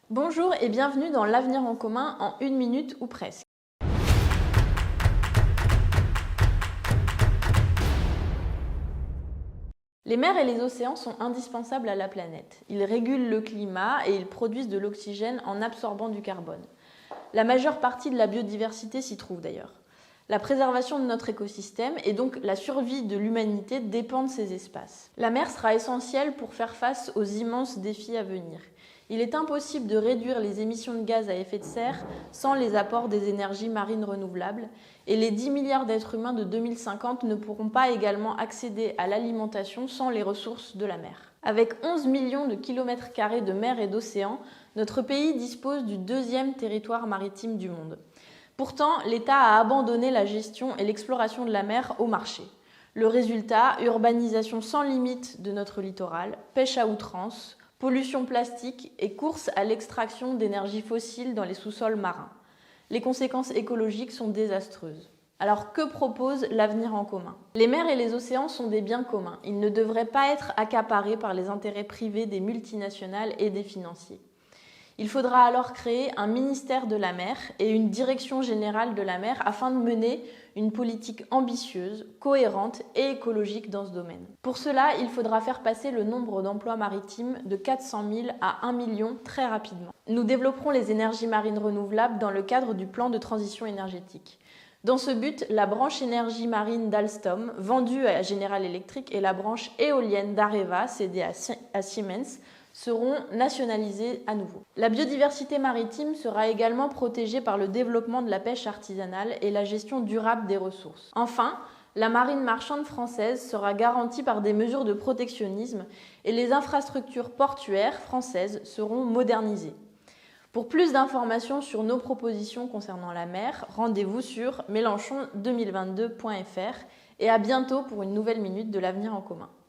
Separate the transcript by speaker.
Speaker 1: Bonjour et bienvenue dans l'Avenir en commun en une minute ou presque. Les mers et les océans sont indispensables à la planète. Ils régulent le climat et ils produisent de l'oxygène en absorbant du carbone. La majeure partie de la biodiversité s'y trouve d'ailleurs. La préservation de notre écosystème et donc la survie de l'humanité dépend de ces espaces. La mer sera essentielle pour faire face aux immenses défis à venir. Il est impossible de réduire les émissions de gaz à effet de serre sans les apports des énergies marines renouvelables et les 10 milliards d'êtres humains de 2050 ne pourront pas également accéder à l'alimentation sans les ressources de la mer. Avec 11 millions de kilomètres carrés de mer et d'océan, notre pays dispose du deuxième territoire maritime du monde. Pourtant, l'État a abandonné la gestion et l'exploration de la mer au marché. Le résultat, urbanisation sans limite de notre littoral, pêche à outrance, pollution plastique et course à l'extraction d'énergie fossile dans les sous-sols marins. Les conséquences écologiques sont désastreuses. Alors que propose l'Avenir en commun? Les mers et les océans sont des biens communs. Ils ne devraient pas être accaparés par les intérêts privés des multinationales et des financiers. Il faudra alors créer un ministère de la mer et une direction générale de la mer afin de mener une politique ambitieuse, cohérente et écologique dans ce domaine. Pour cela, il faudra faire passer le nombre d'emplois maritimes de 400 000 à 1 million très rapidement. Nous développerons les énergies marines renouvelables dans le cadre du plan de transition énergétique. Dans ce but, la branche énergie marine d'Alstom, vendue à General Electric, et la branche éolienne d'Areva, cédée à Siemens, seront nationalisées à nouveau. La biodiversité maritime sera également protégée par le développement de la pêche artisanale et la gestion durable des ressources. Enfin, la marine marchande française sera garantie par des mesures de protectionnisme et les infrastructures portuaires françaises seront modernisées. Pour plus d'informations sur nos propositions concernant la mer, rendez-vous sur mélenchon2022.fr et à bientôt pour une nouvelle minute de l'Avenir en commun.